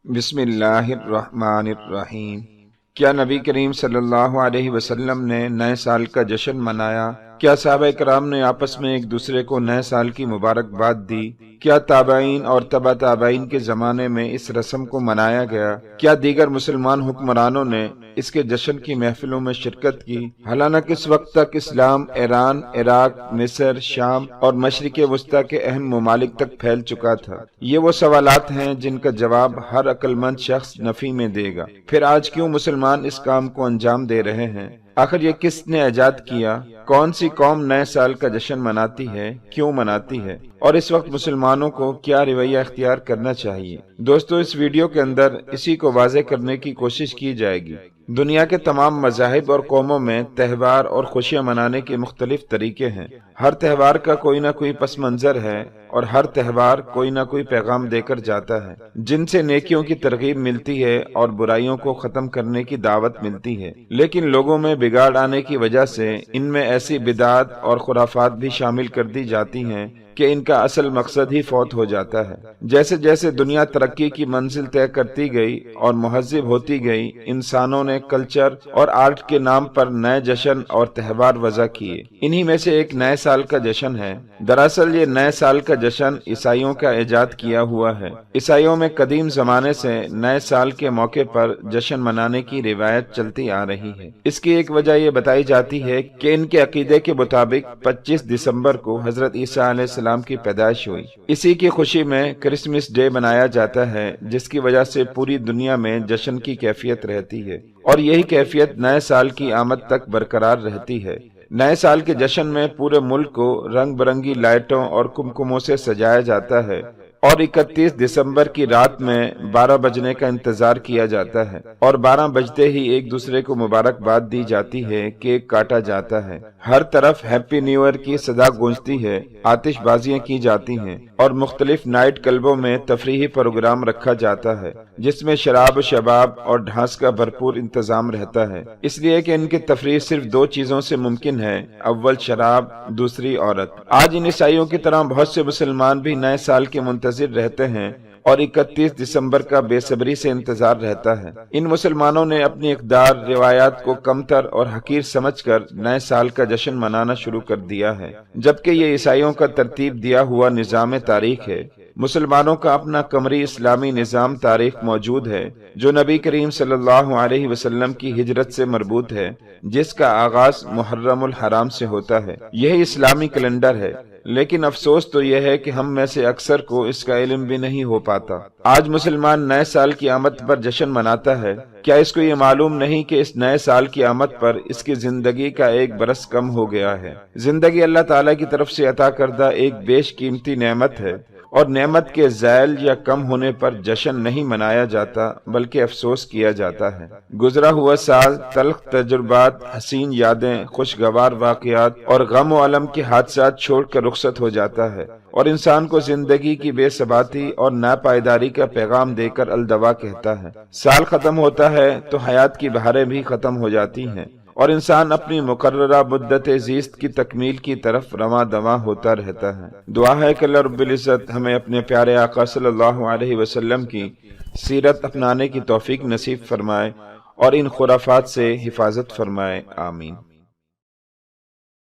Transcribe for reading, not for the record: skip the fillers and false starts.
بسم اللہ الرحمن الرحیم۔ کیا نبی کریم صلی اللہ علیہ وسلم نے نئے سال کا جشن منایا؟ کیا صحابہ کرام نے آپس میں ایک دوسرے کو نئے سال کی مبارکباد دی؟ کیا تابعین اور تبع تابعین کے زمانے میں اس رسم کو منایا گیا؟ کیا دیگر مسلمان حکمرانوں نے اس کے جشن کی محفلوں میں شرکت کی؟ حالانکہ اس وقت تک اسلام ایران، عراق، مصر، شام اور مشرق وسطیٰ کے اہم ممالک تک پھیل چکا تھا۔ یہ وہ سوالات ہیں جن کا جواب ہر عقل مند شخص نفی میں دے گا۔ پھر آج کیوں مسلمان اس کام کو انجام دے رہے ہیں؟ آخر یہ کس نے ایجاد کیا؟ کون سی قوم نئے سال کا جشن مناتی ہے؟ کیوں مناتی ہے؟ اور اس وقت مسلمانوں کو کیا رویہ اختیار کرنا چاہیے؟ دوستو، اس ویڈیو کے اندر اسی کو واضح کرنے کی کوشش کی جائے گی۔ دنیا کے تمام مذاہب اور قوموں میں تہوار اور خوشیاں منانے کے مختلف طریقے ہیں۔ ہر تہوار کا کوئی نہ کوئی پس منظر ہے اور ہر تہوار کوئی نہ کوئی پیغام دے کر جاتا ہے، جن سے نیکیوں کی ترغیب ملتی ہے اور برائیوں کو ختم کرنے کی دعوت ملتی ہے۔ لیکن لوگوں میں بگاڑ آنے کی وجہ سے ان میں ایسی بدعات اور خرافات بھی شامل کر دی جاتی ہیں کہ ان کا اصل مقصد ہی فوت ہو جاتا ہے۔ جیسے جیسے دنیا ترقی کی منزل طے کرتی گئی اور مہذب ہوتی گئی، انسانوں نے کلچر اور آرٹ کے نام پر نئے جشن اور تہوار وضع کیے۔ انہی میں سے ایک نئے سال کا جشن ہے۔ دراصل یہ نئے سال کا جشن عیسائیوں کا ایجاد کیا ہوا ہے۔ عیسائیوں میں قدیم زمانے سے نئے سال کے موقع پر جشن منانے کی روایت چلتی آ رہی ہے۔ اس کی ایک وجہ یہ بتائی جاتی ہے کہ ان کے عقیدے کے مطابق 25 دسمبر کو حضرت عیسیٰ علیہ السلام کی پیدائش ہوئی۔ اسی کی خوشی میں کرسمس ڈے منایا جاتا ہے، جس کی وجہ سے پوری دنیا میں جشن کی کیفیت رہتی ہے اور یہی کیفیت نئے سال کی آمد تک برقرار رہتی ہے۔ نئے سال کے جشن میں پورے ملک کو رنگ برنگی لائٹوں اور کمکموں سے سجایا جاتا ہے اور 31 دسمبر کی رات میں 12 بجنے کا انتظار کیا جاتا ہے اور 12 بجتے ہی ایک دوسرے کو مبارکباد دی جاتی ہے، کیک کاٹا جاتا ہے، ہر طرف ہیپی نیو ایئر کی صدا گونجتی ہے، آتش بازیاں کی جاتی ہیں اور مختلف نائٹ کلبوں میں تفریحی پروگرام رکھا جاتا ہے جس میں شراب و شباب اور ڈھانس کا بھرپور انتظام رہتا ہے، اس لیے کہ ان کی تفریح صرف دو چیزوں سے ممکن ہے، اول شراب، دوسری عورت۔ آج ان عیسائیوں کی طرح بہت سے مسلمان بھی نئے سال کے منتظر رہتے ہیں اور 31 دسمبر کا بے صبری سے انتظار رہتا ہے۔ ان مسلمانوں نے اپنی اقدار، روایات کو کمتر اور حقیر سمجھ کر نئے سال کا جشن منانا شروع کر دیا ہے، جبکہ یہ عیسائیوں کا ترتیب دیا ہوا نظام تاریخ ہے۔ مسلمانوں کا اپنا قمری اسلامی نظام تاریخ موجود ہے جو نبی کریم صلی اللہ علیہ وسلم کی ہجرت سے مربوط ہے، جس کا آغاز محرم الحرام سے ہوتا ہے۔ یہی اسلامی کیلنڈر ہے، لیکن افسوس تو یہ ہے کہ ہم میں سے اکثر کو اس کا علم بھی نہیں ہو پاتا۔ آج مسلمان نئے سال کی آمد پر جشن مناتا ہے، کیا اس کو یہ معلوم نہیں کہ اس نئے سال کی آمد پر اس کی زندگی کا 1 برس کم ہو گیا ہے؟ زندگی اللہ تعالیٰ کی طرف سے عطا کردہ ایک بیش قیمتی نعمت ہے اور نعمت کے زائل یا کم ہونے پر جشن نہیں منایا جاتا بلکہ افسوس کیا جاتا ہے۔ گزرا ہوا سال تلخ تجربات، حسین یادیں، خوشگوار واقعات اور غم و الم کے حادثات چھوڑ کر رخصت ہو جاتا ہے اور انسان کو زندگی کی بے ثباتی اور ناپائیداری کا پیغام دے کر الوداع کہتا ہے۔ سال ختم ہوتا ہے تو حیات کی بہاریں بھی ختم ہو جاتی ہیں اور انسان اپنی مقررہ مدت زیست کی تکمیل کی طرف رواں دواں ہوتا رہتا ہے۔ دعا ہے کہ اللہ رب العزت ہمیں اپنے پیارے آقا صلی اللہ علیہ وسلم کی سیرت اپنانے کی توفیق نصیب فرمائے اور ان خرافات سے حفاظت فرمائے، آمین۔